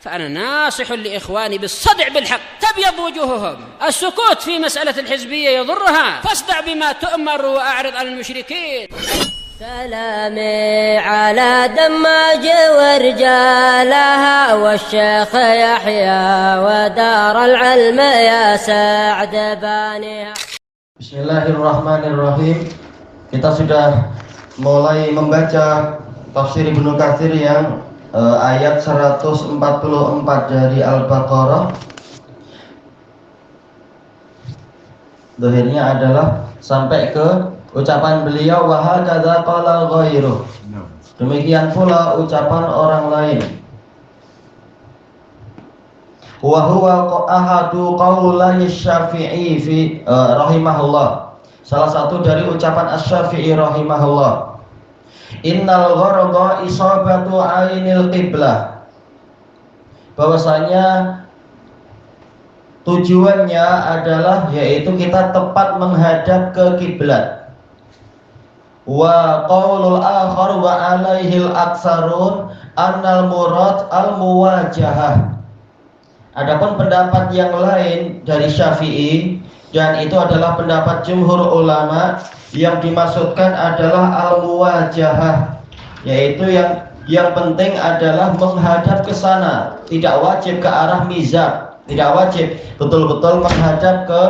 فأنا ناصح لإخواني بالصدع بالحق تبيض وجوههم. السكوت في مسألة الحزبية يضرها، فاصدع بما تؤمر وأعرض عن المشركين. سلامي على دماج ورجالها والشيخ يحيى ودار العلم يا سعد بانيها. Bismillahirrahmanirrahim. Kita sudah mulai membaca tafsir Ibnu Katsir yang ayat 144 dari Al-Baqarah. Dohirnya adalah sampai ke ucapan beliau wa hakadza qala ghairuh. Demikian pula ucapan orang lain. Wa huwa ahadu qaulai Syafi'i fi rahimahullah. Salah satu dari ucapan Asy-Syafi'i rahimahullah. Innal gharada isabatu ainil qiblah. Bahwasanya tujuannya adalah yaitu kita tepat menghadap ke kiblat. Wa qaulul akhar wa alaihil aksarun annal murad al muwajahah. Adapun pendapat yang lain dari Syafi'i, dan itu adalah pendapat jumhur ulama, yang dimaksudkan adalah al-muwajahah, yaitu yang penting adalah menghadap ke sana, tidak wajib ke arah mizab, tidak wajib betul-betul menghadap ke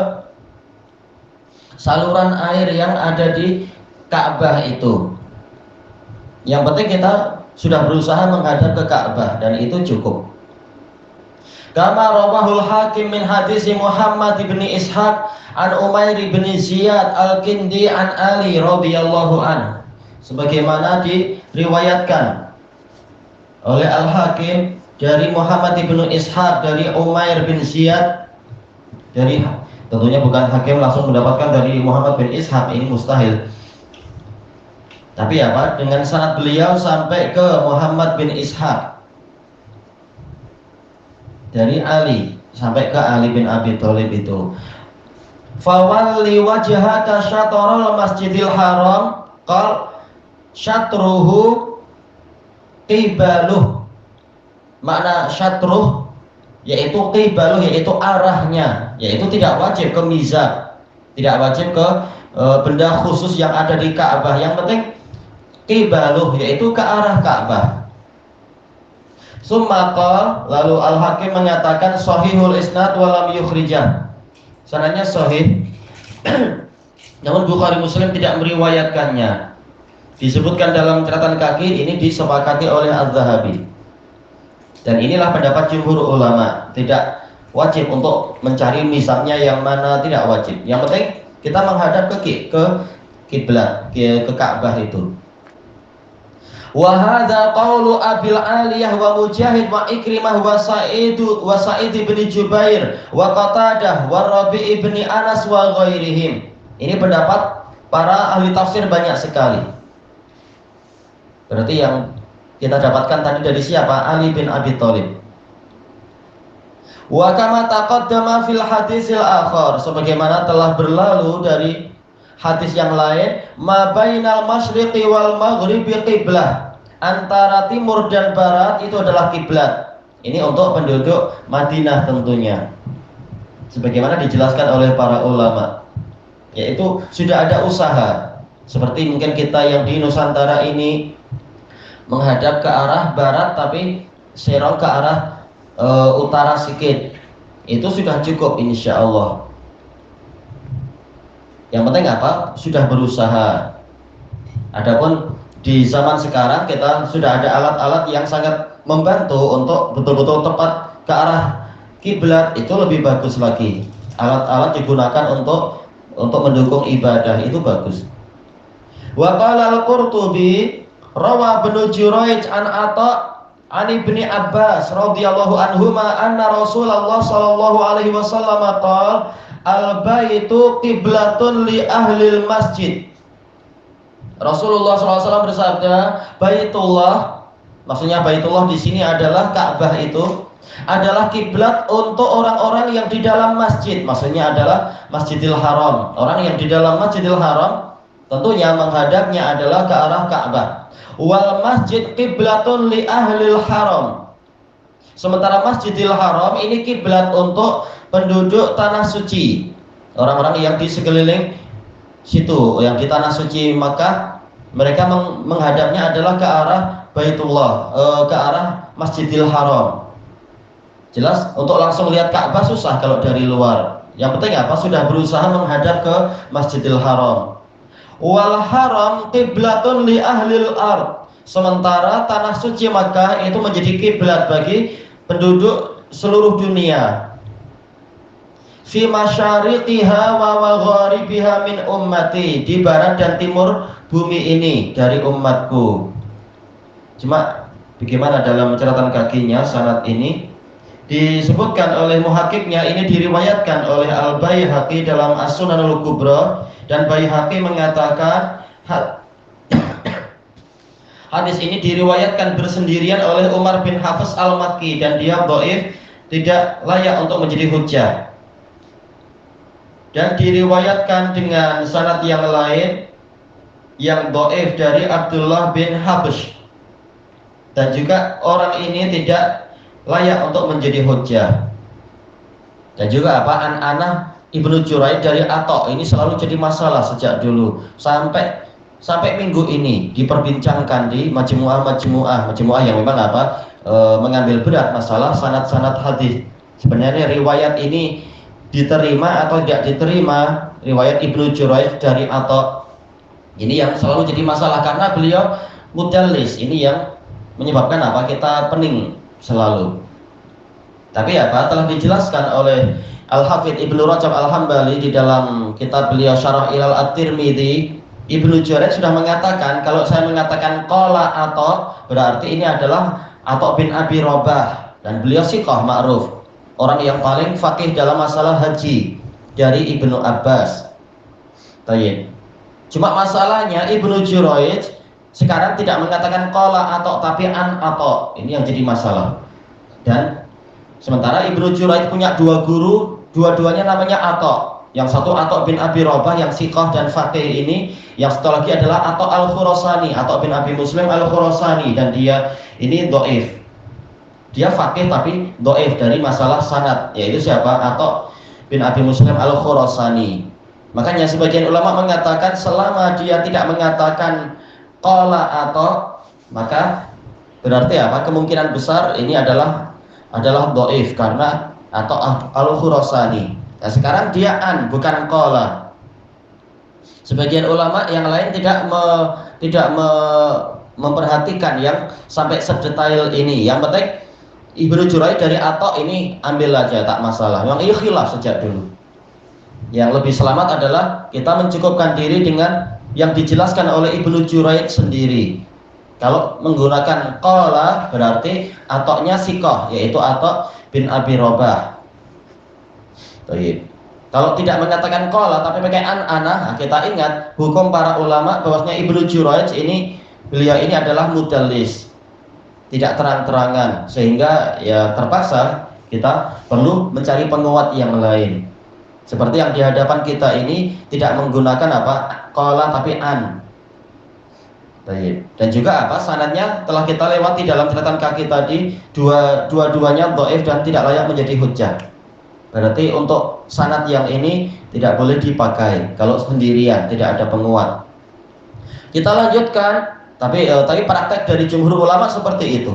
saluran air yang ada di Ka'bah itu. Yang penting kita sudah berusaha menghadap ke Ka'bah, dan itu cukup. Kama rawahul Hakim min hadis Muhammad bin Ishaq an Umair bin Ziyad al-Kindi an Ali radhiyallahu an, sebagaimana diriwayatkan oleh Al-Hakim dari Muhammad bin Ishaq dari Umair bin Ziyad, dari tentunya bukan Hakim langsung mendapatkan dari Muhammad bin Ishaq, ini mustahil. Tapi apa? Dengan sanad beliau sampai ke Muhammad bin Ishaq dari Ali sampai ke Ali bin Abi Thalib itu. Fawalli wajhaka syatrul masjidil haram qal syatruhu qibaluh. Makna syatruh yaitu qibaluh, yaitu arahnya, yaitu tidak wajib ke mizab, tidak wajib ke benda khusus yang ada di Ka'bah. Yang penting qibaluh, yaitu ke arah Ka'bah. Summa qala, lalu Al-Hakim menyatakan sahihul isnad wa lam yukhrijah. Sanadnya sahih. Namun Bukhari Muslim tidak meriwayatkannya. Disebutkan dalam catatan kaki, ini disepakati oleh Az-Zahabi. Dan inilah pendapat jumhur ulama, tidak wajib untuk mencari misalnya yang mana, tidak wajib. Yang penting kita menghadap ke kiblat, ke Ka'bah itu. Wa hadza qaulu Abil Aliyah wa Mujahid wa Ikrimah wa Sa'id bin Jubair wa Qatadah wa Rabi' bin Anas wa ghairihim. Ini pendapat para ahli tafsir banyak sekali. Berarti yang kita dapatkan tadi dari siapa? Ali bin Abi Thalib. Wa kama taqaddama fil hadisil akhar, sebagaimana telah berlalu dari hadis yang lain, ma bainal masyriqi wal maghribi qiblah, antara timur dan barat itu adalah kiblat. Ini untuk penduduk Madinah tentunya, sebagaimana dijelaskan oleh para ulama, yaitu sudah ada usaha. Seperti mungkin kita yang di Nusantara ini menghadap ke arah barat tapi serong ke arah utara sedikit, itu sudah cukup insya Allah. Yang penting apa? Sudah berusaha. Adapun di zaman sekarang kita sudah ada alat-alat yang sangat membantu untuk betul-betul tepat ke arah kiblat, itu lebih bagus lagi. Alat-alat digunakan untuk mendukung ibadah, itu bagus. Wa qala al-Qurtubi rawa Ibnu Jurayj an Atha an Ibni Abbas radhiyallahu anhuma anna Rasulullah sallallahu alaihi wasallam qala al-baitu qiblatun li ahlil masjid. Rasulullah SAW bersabda, Baitullah, maksudnya Baitullah di sini adalah Ka'bah, itu adalah kiblat untuk orang-orang yang di dalam masjid. Maksudnya adalah Masjidil Haram. Orang yang di dalam Masjidil Haram tentunya menghadapnya adalah ke arah Ka'bah. Wal masjid qiblatun li ahlil haram. Sementara Masjidil Haram ini kiblat untuk penduduk tanah suci, orang-orang yang di sekeliling situ, yang di tanah suci Makkah, mereka menghadapnya adalah ke arah Baitullah, ke arah Masjidil Haram. Jelas, untuk langsung lihat Ka'bah susah kalau dari luar. Yang penting apa? Sudah berusaha menghadap ke Masjidil Haram. Wal haram qiblatun li ahlil ard. Sementara tanah suci Makkah itu menjadi kiblat bagi penduduk seluruh dunia. Fi masyariqiha wa magharibiha min ummati, di barat dan timur bumi ini dari umatku. Cuma bagaimana dalam catatan kakinya sanad ini disebutkan oleh muhakiknya, ini diriwayatkan oleh Al-Baihaqi dalam As-Sunan Al-Kubra, dan Baihaqi mengatakan hadis ini diriwayatkan bersendirian oleh Umar bin Hafiz Al-Makki dan dia dhaif, tidak layak untuk menjadi hujjah. Dan diriwayatkan dengan sanad yang lain yang dhaif dari Abdullah bin Hafiz, dan juga orang ini tidak layak untuk menjadi hujjah. Dan juga apa? An-Anah Ibnu Juraid dari Atta ini selalu jadi masalah sejak dulu sampai minggu ini diperbincangkan di majmu'ah yang memang apa? Mengambil berat masalah sanad-sanad hadis. Sebenarnya riwayat ini diterima atau tidak diterima, riwayat Ibnu Juraid dari Atta ini yang selalu jadi masalah karena beliau mudallis. Ini yang menyebabkan apa? Kita pening selalu. Tapi apa? Telah dijelaskan oleh Al-Hafidz Ibnu Rajab Al-Hambali di dalam kitab beliau Syarah Ilal At-Tirmidzi. Ibnu Juraid sudah mengatakan, kalau saya mengatakan qala Atta, berarti ini adalah Atta bin Abi Rabah, dan beliau siqah ma'ruf, orang yang paling faqih dalam masalah haji dari Ibnu Abbas. Tayyib. Cuma masalahnya Ibnu Juraid sekarang tidak mengatakan qala Atta tapi an Atta. Ini yang jadi masalah. Dan sementara Ibnu Juraid punya dua guru, dua-duanya namanya Atta. Yang satu Atta bin Abi Rabah yang siqah dan faqih ini, yang satu lagi adalah Atta Al-Khurasani, Atta bin Abi Muslim Al-Khurasani, dan dia ini dhaif. Dia faqih tapi dhaif dari masalah sanad, yaitu siapa? Atta bin Abi Muslim Al-Khurasani. Makanya sebagian ulama mengatakan selama dia tidak mengatakan qala Atta, maka berarti apa? Kemungkinan besar ini adalah dhaif karena Atta Al-Khurasani. Nah, sekarang dia an, bukan qala. Sebagian ulama yang lain tidak memperhatikan yang sampai sedetail ini. Yang penting Ibnu Juraid dari Atta ini ambil aja, tak masalah. Memang ini khilaf sejak dulu. Yang lebih selamat adalah kita mencukupkan diri dengan yang dijelaskan oleh Ibnu Juraid sendiri. Kalau menggunakan qala berarti Atta-nya siqah, yaitu Atta bin Abi Rabah. Kalau tidak mengatakan qala tapi pakai an-anah, kita ingat hukum para ulama bahwasanya Ibnu Juraid ini, beliau ini adalah mudallis, tidak terang-terangan, sehingga ya terpaksa kita perlu mencari penguat yang lain. Seperti yang di hadapan kita ini tidak menggunakan apa? Qala tapi an. Dan juga apa? Sanadnya telah kita lewati dalam catatan kaki tadi, dua-duanya dhaif dan tidak layak menjadi hujjah. Berarti untuk sanad yang ini tidak boleh dipakai kalau sendirian, tidak ada penguat. Kita lanjutkan, tapi praktek dari jumhur ulama seperti itu.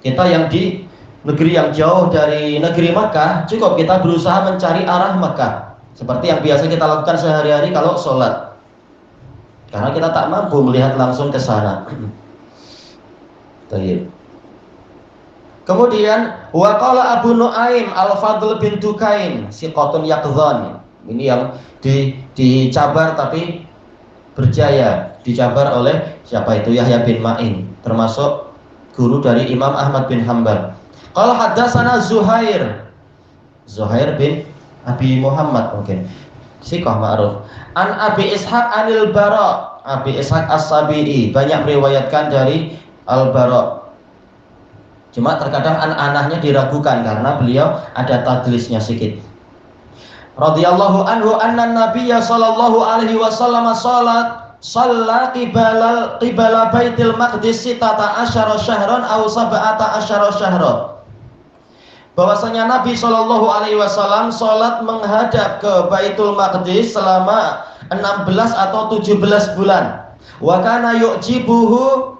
Kita yang di negeri yang jauh dari negeri Makkah, cukup kita berusaha mencari arah Makkah, seperti yang biasa kita lakukan sehari-hari kalau sholat, karena kita tak mampu melihat langsung ke sana. Kemudian waqala Abu Nuaim Al-Fadl bin Dukain siqatun yaqdhan. Ini yang dicabar tapi berjaya, dicabar oleh siapa itu? Yahya bin Ma'in, termasuk guru dari Imam Ahmad bin Hanbal. Qala haddatsana Zuhair bin Abi Muhammad, mungkin siqah ma'ruf. An Abi Ishaq Anil Bara, Abi Ishaq As-Sabi'i banyak meriwayatkan dari Al-Bara. Cuma terkadang an-anahnya diragukan karena beliau ada tadlisnya sedikit. Radhiyallahu anhu anna Nabiyya sallallahu alaihi wasallam shalla qibala Baitul Maqdis 16 syahran aw 17 syahran. bahwasanya Nabi Shallallahu Alaihi Wasallam sholat menghadap ke Baitul Maqdis selama 16 atau 17 bulan. Wa kana yu'jibuhu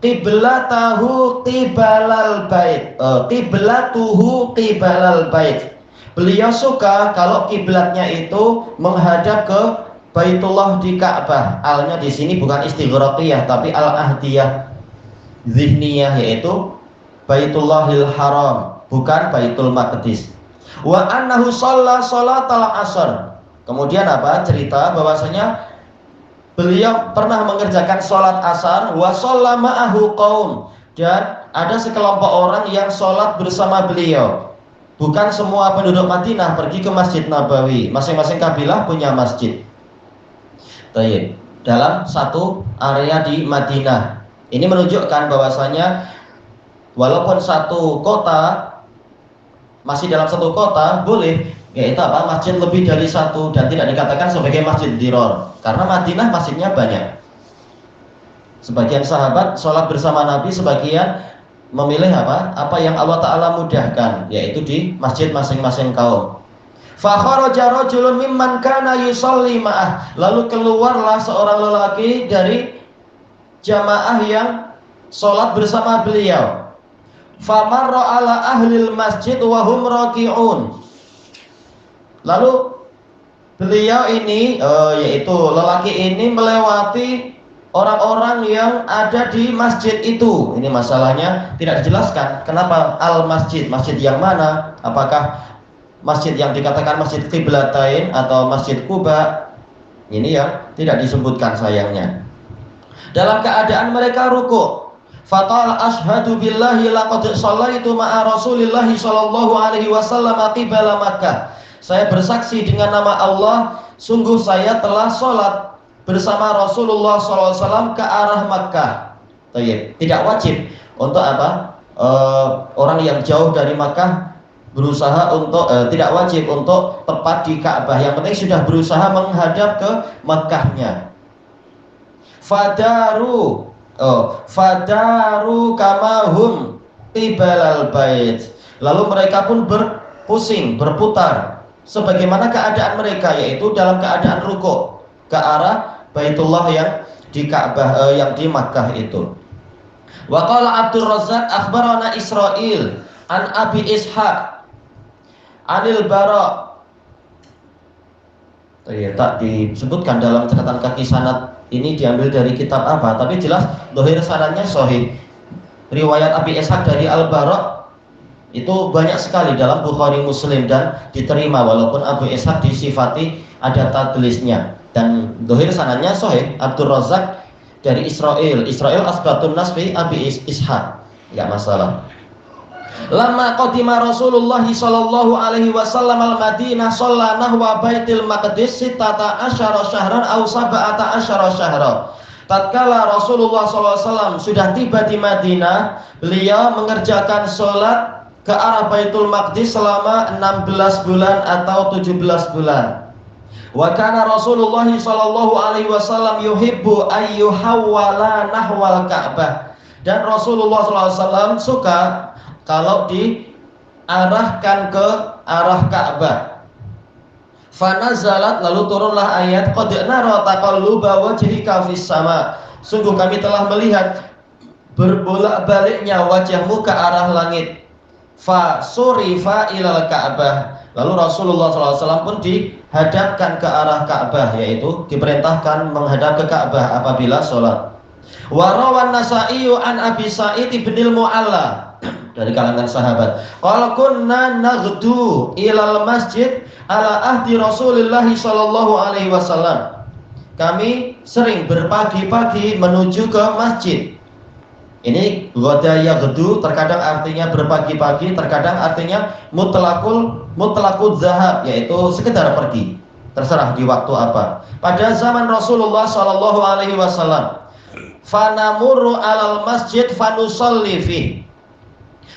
qiblatahu qibalal bait. Qiblatuhu qibalal bait. Beliau suka kalau kiblatnya itu menghadap ke Baitullah di Ka'bah. Alnya di sini bukan istighraqiyah tapi al-ahdiyah zihniyah, yaitu Baitullahil Haram, bukan Baitul Maqdis. Wa annahu shalla sholatal asr. Kemudian apa? Cerita bahwasanya beliau pernah mengerjakan sholat asar. Wa shalla ma'ahu qaum, dan ada sekelompok orang yang sholat bersama beliau. Bukan semua penduduk Madinah pergi ke Masjid Nabawi. Masing-masing kabilah punya masjid. Baik, dalam satu area di Madinah. Ini menunjukkan bahwasanya walaupun satu kota, masih dalam satu kota boleh, yaitu apa? Masjid lebih dari satu dan tidak dikatakan sebagai masjid diror, karena Madinah masjidnya banyak. Sebagian sahabat sholat bersama Nabi, sebagian memilih apa yang Allah Ta'ala mudahkan, yaitu di masjid masing-masing kaum. Fa kharaja rajulun mimman kana yusalli ma'ah. Lalu keluarlah seorang lelaki dari jamaah yang sholat bersama beliau. Fa marra ala ahlil masjid wa hum raki'un. Lalu beliau ini yaitu lelaki ini melewati orang-orang yang ada di masjid itu. Ini masalahnya tidak dijelaskan. Kenapa al-masjid? Masjid yang mana? Apakah masjid yang dikatakan masjid qiblatain atau masjid Quba? Ini yang tidak disebutkan sayangnya. Dalam keadaan mereka ruku'. Faqala ashhadu billahi laqad shallaitu ma'a Rasulillahi sallallahu alaihi wasallam qibala Makkah. Saya bersaksi dengan nama Allah, sungguh saya telah sholat bersama Rasulullah SAW ke arah Makkah. Tidak wajib untuk apa? Orang yang jauh dari Makkah berusaha untuk tidak wajib untuk tepat di Ka'bah. Yang penting sudah berusaha menghadap ke Makkahnya. Fadaru kamahum qibalal bait. Lalu mereka pun berpusing, berputar sebagaimana keadaan mereka, yaitu dalam keadaan ruku' ke arah Baitullah yang di Ka'bah, yang di Makkah itu. Wa qala Abdul Razzaq akhbarana Israil an Abi Ishaq anil Bara. Tak disebutkan dalam catatan kaki sanad ini diambil dari kitab apa, tapi jelas dohir sanadnya sahih. Riwayat Abi Ishaq dari Al-Bara itu banyak sekali dalam Bukhari Muslim dan diterima, walaupun Abu Ishaq disifati ada tadlisnya. Dan dohir sanadnya sahih. Abdul Razzaq dari Israil asbatun nas fi Abi Ishaq, enggak masalah. Lama qadima Rasulullah sallallahu alaihi wasallam al-Madinah shalla nahwa Baitul Maqdis 16 syahran aw 17 syahra. Tatkala Rasulullah sallallahu alaihi wasallam sudah tiba di Madinah, beliau mengerjakan sholat ke arah Baitul Maqdis selama 16 bulan atau 17 bulan. Wa kana Rasulullah sallallahu alaihi wasallam yuhibbu ayyuhawwala nahwal Ka'bah. Dan Rasulullah sallallahu alaihi wasallam suka kalau diarahkan ke arah Ka'bah. Fanazalat, lalu turunlah ayat qad nara taqalluba wajhika fis sama. Sungguh kami telah melihat berbolak-baliknya wajahmu ke arah langit. Fa surifa ilal Ka'bah. Lalu Rasulullah SAW pun dihadapkan ke arah Ka'bah, yaitu diperintahkan menghadap ke Ka'bah apabila sholat. Wa rawan Nasa'i an Abi Sa'id ibnil Mu'alla, dari kalangan sahabat. Qala kunna naghdu ilal masjid ala ahdi Rasulullah sallallahu alaihi wasallam. Kami sering berpagi-pagi menuju ke masjid. Ini ghada yaghdu terkadang artinya berpagi-pagi, terkadang artinya mutlaqul zahab, yaitu sekedar pergi, terserah di waktu apa. Pada zaman Rasulullah sallallahu alaihi wasallam, fanamurru alal masjid fanusalli fi.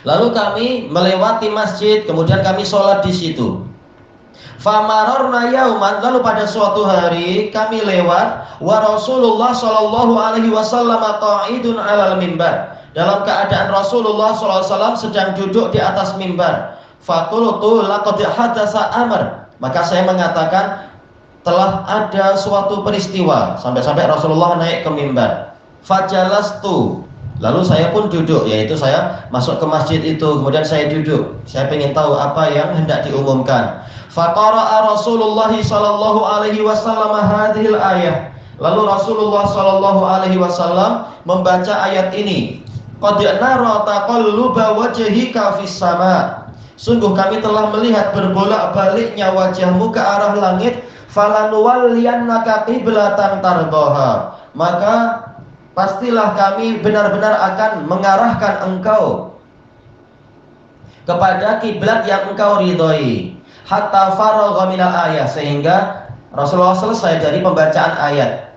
Lalu kami melewati masjid, kemudian kami sholat di situ. Famararna yauman, lalu pada suatu hari kami lewat wa Rasulullah sallallahu alaihi wasallam qa'idun 'alal mimbar, dalam keadaan Rasulullah SAW sedang duduk di atas mimbar. Faqultu laqad hadatsa amr. Maka saya mengatakan telah ada suatu peristiwa, sampai-sampai Rasulullah naik ke mimbar. Fajalastu. Lalu saya pun duduk, yaitu saya masuk ke masjid itu, kemudian saya duduk. Saya ingin tahu apa yang hendak diumumkan. Faqara'a Rasulullah sallallahu alaihi wasallam hadhil ayah. Lalu Rasulullah sallallahu alaihi wasallam membaca ayat ini. Qad nara taqalluba wajhika fis sama. Sungguh kami telah melihat berbolak-baliknya wajahmu ke arah langit. Falanuwalliyannaka qiblatan tardaha. Maka pastilah kami benar-benar akan mengarahkan engkau kepada kiblat yang engkau ridhoi. Hatta faragha minal ayat, sehingga Rasulullah selesai dari pembacaan ayat.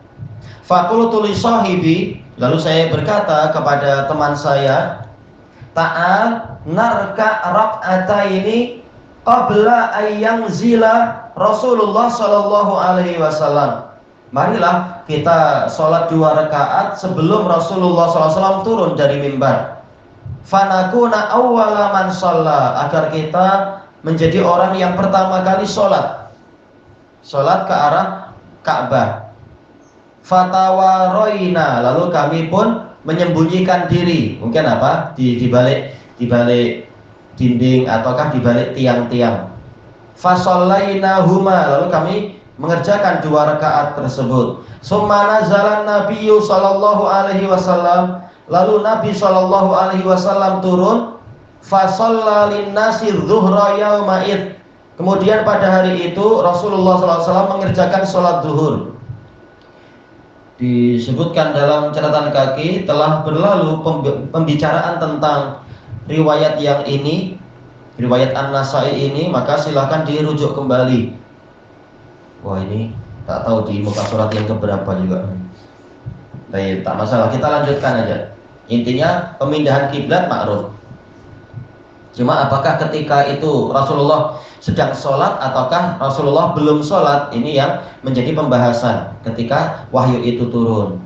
Faqultu li sahibi, lalu saya berkata kepada teman saya, ta'al narka rak'ataini qabla ayyanzila Rasulullah sallallahu alaihi wasallam. Marilah kita sholat 2 rakaat sebelum Rasulullah SAW turun dari mimbar. Fanakuna awwala man shalla, agar kita menjadi orang yang pertama kali sholat ke arah Ka'bah. Fatawaroina, lalu kami pun menyembunyikan diri, mungkin apa, di balik dinding ataukah di balik tiang-tiang. Fasallainahuma, lalu kami mengerjakan 2 rakaat tersebut. Summa nazalan Nabiyyu sallallahu alaihi wasallam, lalu Nabi sallallahu alaihi wasallam turun. Fasalla linnasi dzuhra yauma id. Kemudian pada hari itu Rasulullah SAW mengerjakan sholat zuhur. Disebutkan dalam catatan kaki telah berlalu pembicaraan tentang riwayat yang ini, riwayat An-Nasai ini, maka silahkan dirujuk kembali. Wah, ini tak tahu di muka surat yang keberapa juga. Baik, tak masalah, kita lanjutkan aja. Intinya pemindahan kiblat makruf. Cuma apakah ketika itu Rasulullah sedang sholat ataukah Rasulullah belum sholat, ini yang menjadi pembahasan ketika wahyu itu turun.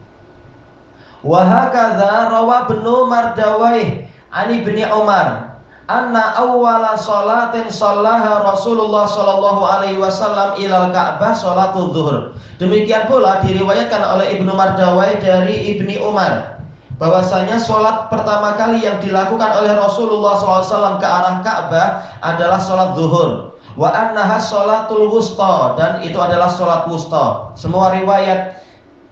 Wa hakadza rawa Ibnu Mardawayh ani Ibni Umar anna awwala sholatin shallaha Rasulullah sallallahu alaihi wasallam ilal Ka'bah sholatul zuhur. Demikian pula diriwayatkan oleh Ibnu Mardawayh dari Ibni Umar bahwasanya sholat pertama kali yang dilakukan oleh Rasulullah SAW ke arah Ka'bah adalah sholat zuhur. Wa annaha sholatul wusta, dan itu adalah sholat wusta. Semua riwayat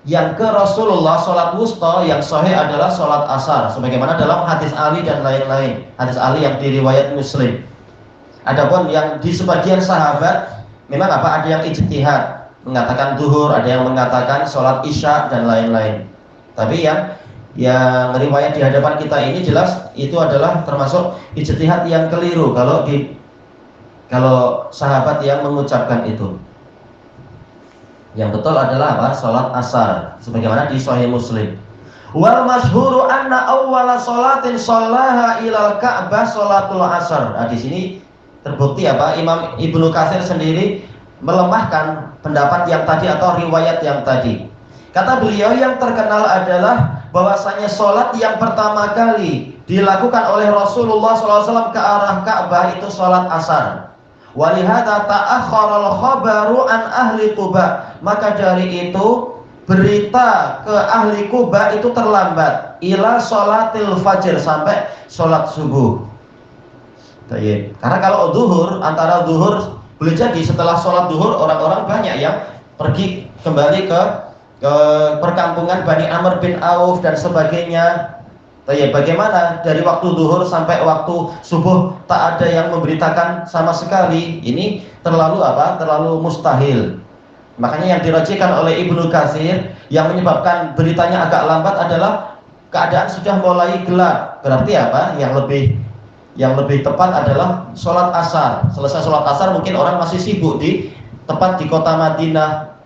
yang ke Rasulullah sholat wusta yang sahih adalah sholat asar, sebagaimana dalam hadis Ali dan lain-lain, hadis Ali yang diriwayat Muslim. Adapun yang di sebagian sahabat memang apa, ada yang ijtihad mengatakan zuhur, ada yang mengatakan sholat isya dan lain-lain. Tapi yang riwayat di hadapan kita ini jelas itu adalah termasuk ijtihad yang keliru kalau sahabat yang mengucapkan itu. Yang betul adalah apa? Salat asar, sebagaimana di Sahih Muslim. Wal masyhuru anna awwala sholatin shallaha ilal Ka'bah sholatul asar. Nah, di sini terbukti apa? Imam Ibnu Katsir sendiri melemahkan pendapat yang tadi atau riwayat yang tadi. Kata beliau yang terkenal adalah bahwasanya sholat yang pertama kali dilakukan oleh Rasulullah SAW ke arah Ka'bah itu sholat asar. Walihada ta'akhkharal khabaru an ahli Quba, maka dari itu berita ke ahli Quba itu terlambat ila sholatil fajr, sampai sholat subuh. Karena kalau zuhur, antara zuhur boleh jadi setelah sholat zuhur orang-orang banyak yang pergi kembali ke perkampungan Bani Amr bin Auf dan sebagainya. Bagaimana dari waktu zuhur sampai waktu subuh tak ada yang memberitakan sama sekali? Ini terlalu apa? Terlalu mustahil. Makanya yang dirajikan oleh Ibnu Katsir yang menyebabkan beritanya agak lambat adalah keadaan sudah mulai gelap. Berarti apa? Yang lebih tepat adalah sholat asar. Selesai sholat asar mungkin orang masih sibuk tepat di kota Madinah.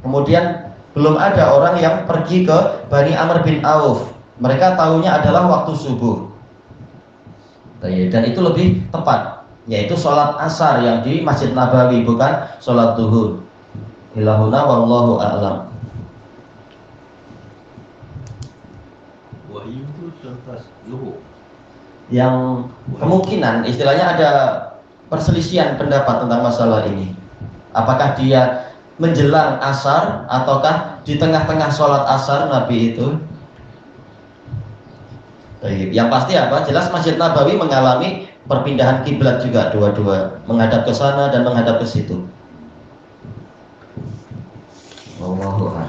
Kemudian belum ada orang yang pergi ke Bani Amr bin Auf. Mereka tahunya adalah waktu subuh. Dan itu lebih tepat, yaitu sholat asar yang di Masjid Nabawi, bukan sholat zuhur. Ilahuna wallahu a'lam. Wahyu itu Yang kemungkinan istilahnya ada perselisihan pendapat tentang masalah ini. Apakah dia menjelang asar ataukah di tengah-tengah sholat asar Nabi itu? Yang pasti apa? Jelas Masjid Nabawi mengalami perpindahan kiblat juga, dua-dua menghadap ke sana dan menghadap ke situ. Wallahu a'lam.